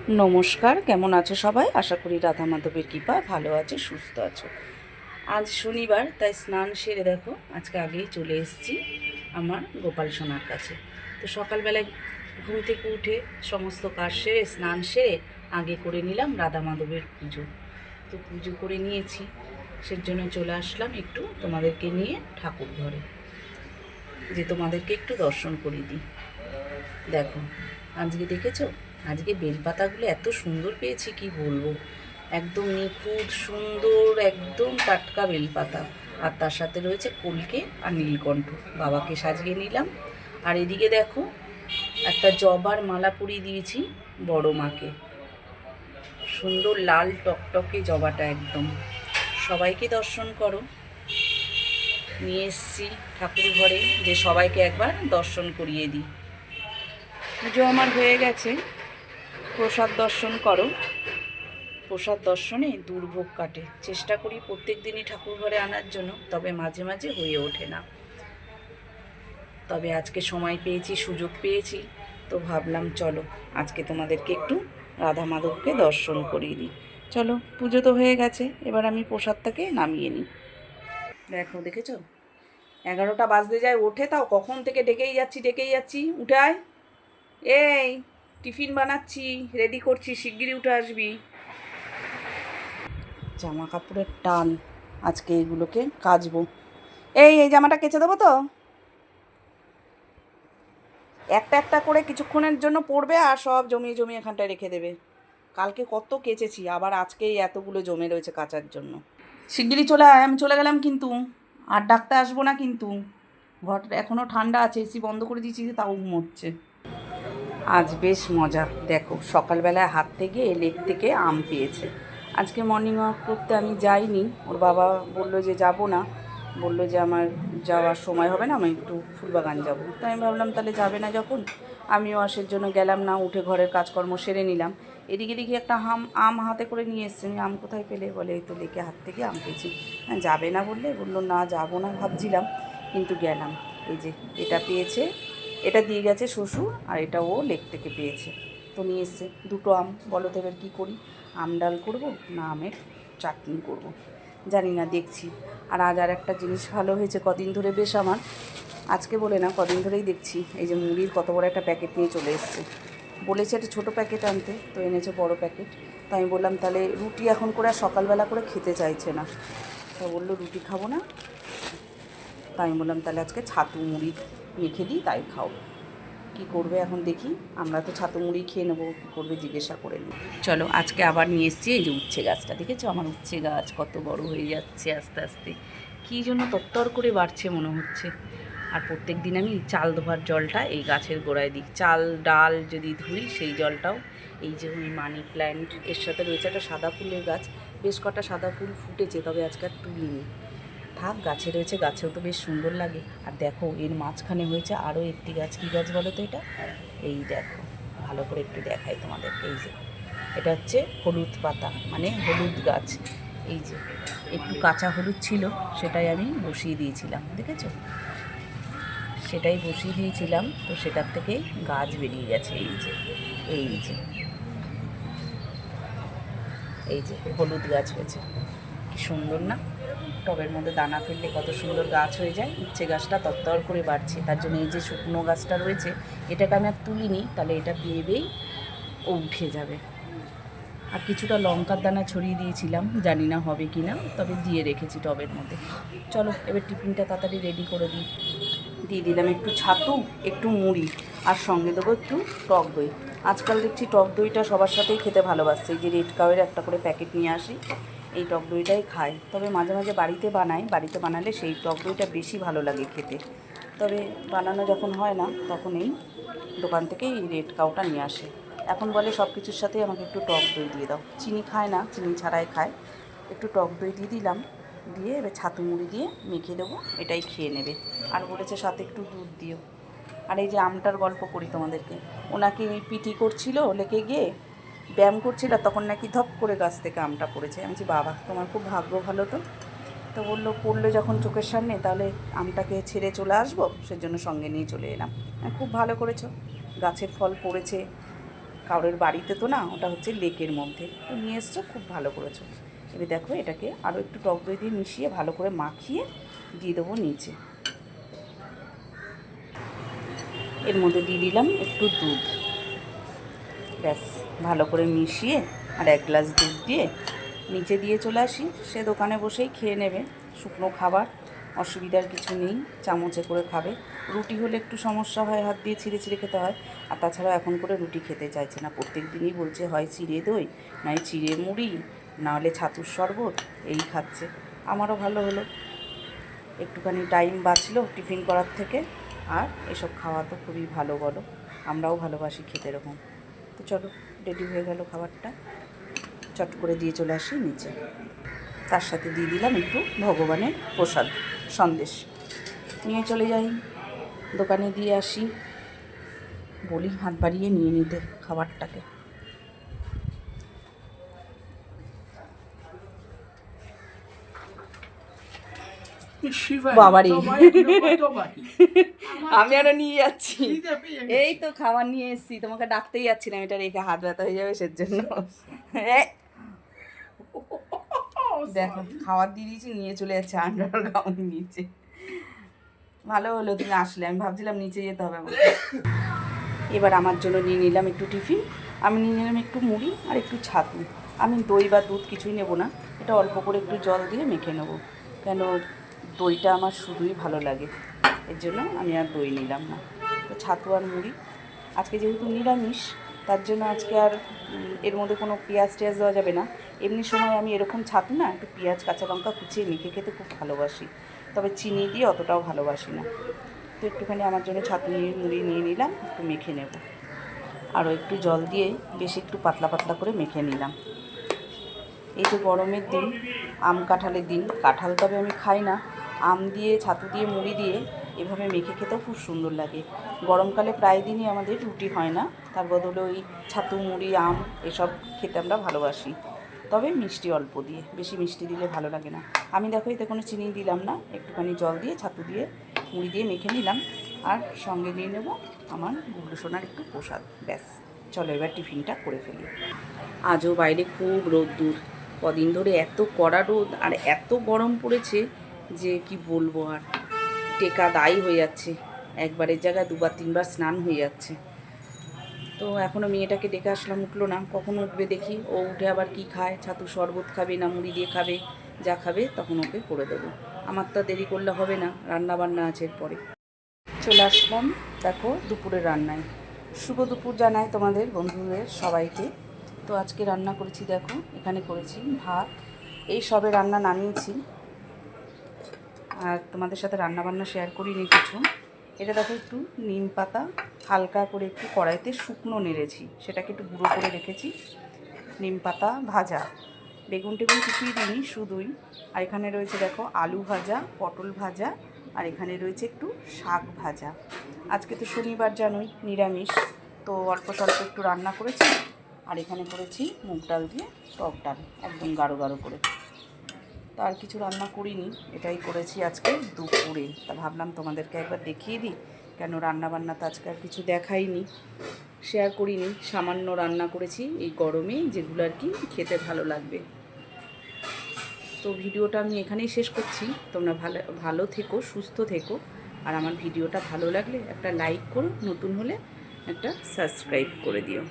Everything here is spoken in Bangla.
নমস্কার, কেমন আছো সবাই? আশা করি রাধা মাধবের কৃপায় ভালো আছো, সুস্থ আছো। আজ শনিবার, তাই স্নান সেরে দেখো আজকে আগেই চলে এসেছি আমার গোপাল সোনার কাছে। তো সকালবেলায় ঘুম থেকে উঠে সমস্ত কাজ সেরে স্নান সেরে আগে করে নিলাম রাধা মাধবের পুজো। তো পুজো করে নিয়েছি, সেজন্য চলে আসলাম একটু তোমাদেরকে নিয়ে ঠাকুর ঘরে, যে তোমাদেরকে একটু দর্শন করিয়ে দিই। দেখো, আজকে দেখেছো, আজকে বেলপাতাগুলো এত সুন্দর পেয়েছি কি বলবো। একদম নিখুঁত সুন্দর, একদম টাটকা বেলপাতা। আর তার সাথে রয়েছে কলকে আর নীলকণ্ঠ। বাবাকে সাজিয়ে নিলাম। আর এদিকে দেখো, একটা জবার মালা পরিয়ে দিয়েছি বড় মাকে। সুন্দর লাল টকটকে জবাটা একদম। সবাইকে দর্শন করো। নিয়ে এসছি ঠাকুর ঘরে, যে সবাইকে একবার দর্শন করিয়ে দিই। পুজো আমার হয়ে গেছে, প্রসাদ দর্শন করো। প্রসাদ দর্শনে দুর্ভোগ কাটে। চেষ্টা করি প্রত্যেক দিনই ঠাকুর ঘরে আনার জন্য, তবে মাঝে মাঝে হয়ে ওঠে না। তবে আজকে সময় পেয়েছি, সুযোগ পেয়েছি, তো ভাবলাম চলো আজকে তোমাদেরকে একটু রাধা মাধবকে দর্শন করিয়ে দিই। চলো, পুজো তো হয়ে গেছে, এবার আমি প্রসাদটাকে নামিয়ে নিই। দেখো, দেখেছো 11টা বাজতে যায়, ওঠে তাও কখন থেকে ডেকেই যাচ্ছি, উঠে আয়। এই, টিফিন বানাচ্ছি, রেডি করছি, শিগগিরই উঠে আসবি। জামা কাপড়ের টান, আজকে এগুলোকে কাচবো। এই জামাটা কেচে দেবো তো। একটা একটা করে কিছুক্ষণের জন্য পরবে আর সব জমিয়ে জমিয়ে এখানটায় রেখে দেবে। কালকে কত কেচেছি, আবার আজকেই এতগুলো জমে রয়েছে কাচার জন্য। শিগগিরই চলে আয়, আমি চলে গেলাম কিন্তু। আর ডাকতে আসবো না কিন্তু। ঘরটা এখনও ঠান্ডা আছে, এসি বন্ধ করে দিয়েছি, তাও ঘুমোচ্ছে। আজ বেশ মজা। দেখো, সকালবেলায় হাত থেকে লেক থেকে আম পেয়েছে। আজকে মর্নিং ওয়াক করতে আমি যাইনি, ওর বাবা বললো যে যাব না, বললো যে আমার যাওয়ার সময় হবে না, আমি একটু ফুলবাগান যাব। তাই আমি ভাবলাম তাহলে যাবে না যখন, আমিও আসার জন্য গেলাম না, উঠে ঘরের কাজকর্ম সেরে নিলাম। এদিকে দেখি একটা আম হাতে করে নিয়ে এসছে। আমি আম কোথায় পেলে? বলে এই তো লেকে হাত থেকে আম পেয়েছি। হ্যাঁ, যাবে না বললে, বললো না যাবো না ভাবছিলাম, কিন্তু গেলাম। এই যে এটা পেয়েছে, এটা দিয়ে গেছে শ্বশুর, আর এটা ও লেক থেকে পেয়েছে। তো নিয়ে এসছে দুটো আম। বলো তো এবার কী করি, আম ডাল করবো না আমের চাটনি করব, জানি না, দেখছি। আর একটা জিনিস ভালো হয়েছে কদিন ধরে, বেশ আমার, আজকে বলে না কদিন ধরেই দেখছি, এই যে মুড়ির কত বড় একটা প্যাকেট নিয়ে চলে এসছে। বলেছে একটা ছোটো প্যাকেট আনতে, তো এনেছে বড় প্যাকেট। তো আমি বললাম তাহলে রুটি এখন করে আর সকালবেলা করে খেতে চাইছে না, তা বললো রুটি খাবো না। তাই আমি বললাম তাহলে আজকে ছাতু মুড়ি মেখে দিই, তাই খাও। কী করবে এখন দেখি, আমরা তো ছাতু মুড়ি খেয়ে নেবো, কী করবে জিজ্ঞাসা করে নিই। চলো, আজকে আবার নিয়ে এসেছি এই যে উচ্ছে গাছটা। দেখেছো আমার উচ্ছে গাছ কত বড় হয়ে যাচ্ছে আস্তে আস্তে, কী জন্য তত্তর করে বাড়ছে মনে হচ্ছে। আর প্রত্যেক দিন আমি চাল ধোয়ার জলটা এই গাছের গোড়ায় দিই, চাল ডাল যদি ধুই সেই জলটাও। এই যে ওই মানি প্ল্যান্ট, এর সাথে রয়েছে একটা সাদা ফুলের গাছ, বেশ কটা সাদা ফুল ফুটেছে, তবে আজকে আর তুলিনি। থাক, গাছে রয়েছে, গাছেও তো বেশ সুন্দর লাগে। আর দেখো এর মাঝখানে হয়েছে আরও একটি গাছ। কী গাছ বলো তো এটা? এই দেখো, ভালো করে একটু দেখাই তোমাদেরকে। এই যে এটা হচ্ছে হলুদ পাতা, মানে হলুদ গাছ। এই যে একটু কাঁচা হলুদ ছিল, সেটাই আমি বসিয়ে দিয়েছিলাম, দেখেছো? সেটাই বসিয়ে দিয়েছিলাম, তো সেটার থেকেই গাছ বেরিয়ে গেছে। এই যে হলুদ গাছ হয়েছে, কি সুন্দর না? টবের মধ্যে দানা ফেললে কত সুন্দর গাছ হয়ে যায়। উচ্ছে গাছটা তত্তর করে বাড়ছে, তার জন্য এই যে শুকনো গাছটা রয়েছে, এটাকে আমি আর তুলিনি, তাহলে এটা বেয়েই ও উঠে যাবে। আর কিছুটা লঙ্কার দানা ছড়িয়ে দিয়েছিলাম, জানি না হবে কি না, তবে দিয়ে রেখেছি টবের মধ্যে। চলো এবার টিফিনটা তাড়াতাড়ি রেডি করে দিই। দিয়ে দিলাম একটু ছাতু, একটু মুড়ি, আর সঙ্গে দেবো একটু টক দই। আজকাল দেখছি টক দইটা সবার সাথেই খেতে ভালোবাসছে। এই যে রেড কাউয়ের একটা করে প্যাকেট নিয়ে আসি, এই টক দইটাই খায়। তবে মাঝে মাঝে বাড়িতে বানাই, বাড়িতে বানালে সেই টক দইটা বেশি ভালো লাগে খেতে। তবে বানানো যখন হয় না, তখন এই দোকান থেকেই রেড কাউটা নিয়ে আসে। এখন বলে সব কিছুর সাথেই আমাকে একটু টক দই দিয়ে দাও। চিনি খায় না, চিনি ছাড়াই খায়। একটু টক দই দিয়ে দিলাম, দিয়ে এবার ছাতু মুড়ি দিয়ে মেখে দেবো, এটাই খেয়ে নেবে। আর বলেছে সাথে একটু দুধ দিও। আর এই যে আমটার গল্প করি তোমাদেরকে, ওনাকে পিটি করছিল লেকে গিয়ে, ব্যায়াম করছিল, তখন নাকি ধপ করে গাছ থেকে আমটা পড়েছে। আমি বলছি বাবা তোমার খুব ভাগ্য ভালো তো। তো বললো পড়লে যখন চোখের সামনে, তাহলে আমটাকে ছেড়ে চলে আসবো, সেজন্য সঙ্গে নিয়ে চলে এলাম। খুব ভালো করেছো, গাছের ফল পড়েছে, কারোর বাড়িতে তো না, ওটা হচ্ছে লেকের মধ্যে, তো নিয়ে এসছো, খুব ভালো করেছো। এবার দেখো এটাকে আরও একটু টক দই দিয়ে মিশিয়ে ভালো করে মাখিয়ে দিয়ে দেবো নিচে। এর মধ্যে দিয়ে দিলাম একটু দুধ, ব্যাস ভালো করে মিশিয়ে আর 1 গ্লাস দুধ দিয়ে নিচে দিয়ে চলে আসি। সে দোকানে বসেই খেয়ে নেবে, শুকনো খাবার, অসুবিধার কিছু নেই, চামচে করে খাবে। রুটি হলে একটু সমস্যা হয়, হাত দিয়ে ছিঁড়ে ছিঁড়ে খেতে হয়। আর তাছাড়া এখন করে রুটি খেতে চাইছে না, প্রত্যেক দিনই বলছে হয় চিড়ে দই, নয় চিড়ে মুড়ি, নাহলে ছাতুর শরবত, এই খাচ্ছে। আমারও ভালো হলো, একটুখানি টাইম বাঁচলো টিফিন করার থেকে। আর এসব খাওয়া তো খুবই ভালো, বলো, আমরাও ভালোবাসি খেতে এরকম। তো চলো, রেডি হয়ে গেল খাবারটা, চট করে দিয়ে চলে আসি নিচে। তার সাথে দিয়ে দিলাম একটু ভগবানের প্রসাদ সন্দেশ, নিয়ে চলে যাই দোকানে, দিয়ে আসি, বলি হাত বাড়িয়ে নিয়ে নিতে খাবারটাকে। বাবারে, আমি আরো নিয়ে যাচ্ছি, এই তো খাবার নিয়ে এসেছি, তোমাকে ডাকতেই যাচ্ছিলাম, এটা রেখে হাত ব্যথা হয়ে যাবে সেজন্য। দেখো খাবার দিয়ে দিয়েছি, নিয়ে চলে যাচ্ছে আন্ডারগ্রাউন্ড নিচে। ভালো হলো তুমি আসলে, আমি ভাবছিলাম নিচে যেতে হবে আমাকে। এবার আমার জন্য নিয়ে নিলাম একটু টিফিন, আমি নিয়ে নিলাম একটু মুড়ি আর একটু ছাতু। আমি দই বা দুধ কিছুই নেব না, এটা অল্প করে একটু জল দিয়ে মেখে নেব, কেন দইটা আমার শুধুই ভালো লাগে, এর জন্য আমি আর দই নিলাম না। তো ছাতু আর মুড়ি, আজকে যেহেতু নিরামিষ, তার জন্য আজকে আর এর মধ্যে কোনো পেঁয়াজ টেয়াজ দেওয়া যাবে না। এমনি সময় আমি এরকম ছাতু না একটু পেঁয়াজ কাঁচা লঙ্কা কুচিয়ে মেখে খেতে খুব ভালোবাসি, তবে চিনি দিয়ে অতটাও ভালোবাসি না। তো একটুখানি আমার জন্য ছাতু নিয়ে মুড়ি নিয়ে নিলাম, একটু মেখে নেব, আরও একটু জল দিয়ে বেশ একটু পাতলা পাতলা করে মেখে নিলাম। এই যে গরমের দিন, আম কাঁঠালের দিন, কাঁঠাল তবে আমি খাই না, আম দিয়ে ছাতু দিয়ে মুড়ি দিয়ে এভাবে মেখে খেতেও খুব সুন্দর লাগে। গরমকালে প্রায় দিনই আমাদের রুটি হয় না, তার বদলে ওই ছাতু মুড়ি আম এসব খেতে আমরা ভালোবাসি, তবে মিষ্টি অল্প দিয়ে, বেশি মিষ্টি দিলে ভালো লাগে না। আমি দেখো এতে কোনো চিনি দিলাম না, একটুখানি জল দিয়ে ছাতু দিয়ে মুড়ি দিয়ে মেখে নিলাম, আর সঙ্গে নিয়ে নেব আমার গুবলু সোনার একটু প্রসাদ, ব্যাস। চলো এবার টিফিনটা করে ফেলি। আজও বাইরে খুব রোদ্দুর, কদিন ধরে এত কড়া রোদ আর এত গরম পড়েছে যে কি বলবো, আর টেকা দায়ী হয়ে যাচ্ছে, একবারের জায়গায় 2-3বার স্নান হয়ে যাচ্ছে। তো এখনও মেয়েটাকে ডেকে আসলাম, উঠলো না, কখন উঠবে দেখি। ও উঠে আবার কি খায়, ছাতু শরবত খাবে না মুড়ি দিয়ে খাবে, যা খাবে তখন ওকে করে দেবো। আমার তো দেরি করলে হবে না, রান্না বান্না আছে এরপরে। চলে আসলাম দেখো দুপুরের রান্নায়। শুভ দুপুর জানাই তোমাদের বন্ধুদের সবাইকে। তো আজকে রান্না করেছি, দেখো এখানে করেছি ভাত, এই সবে রান্না নামিয়েছি, আর তোমাদের সাথে রান্না বান্না শেয়ার করিনি কিছু। এটা দেখো একটু নিম পাতা হালকা করে একটু কড়াইতে শুকনো নেড়েছি, সেটাকে একটু গুঁড়ো করে রেখেছি। নিম পাতা ভাজা, বেগুন টেগুন কিছুই দিইনি, শুধুই। আর এখানে রয়েছে দেখো আলু ভাজা, পটল ভাজা, আর এখানে রয়েছে একটু শাক ভাজা। আজকে তো শনিবার জানোই, নিরামিষ, তো অল্প স্বল্প একটু রান্না করেছি। আর এখানে করেছি মুগ ডাল দিয়ে টক ডাল, একদম গাঢ় গাঢ় করে। তো আর কিছু রান্না করিনি, এটাই করেছি আজকে দুপুরে। তা ভাবলাম তোমাদেরকে একবার দেখিয়ে দিই, কেন রান্না বান্না তো আজকে আর কিছু দেখাইনি, শেয়ার করিনি। সামান্য রান্না করেছি এই গরমে, যেগুলো আর কি খেতে ভালো লাগবে। তো ভিডিওটা আমি এখানেই শেষ করছি। তোমরা ভালো থেকো, সুস্থ থেকো, আর আমার ভিডিওটা ভালো লাগলে একটা লাইক করো, নতুন হলে একটা সাবস্ক্রাইব করে দিও।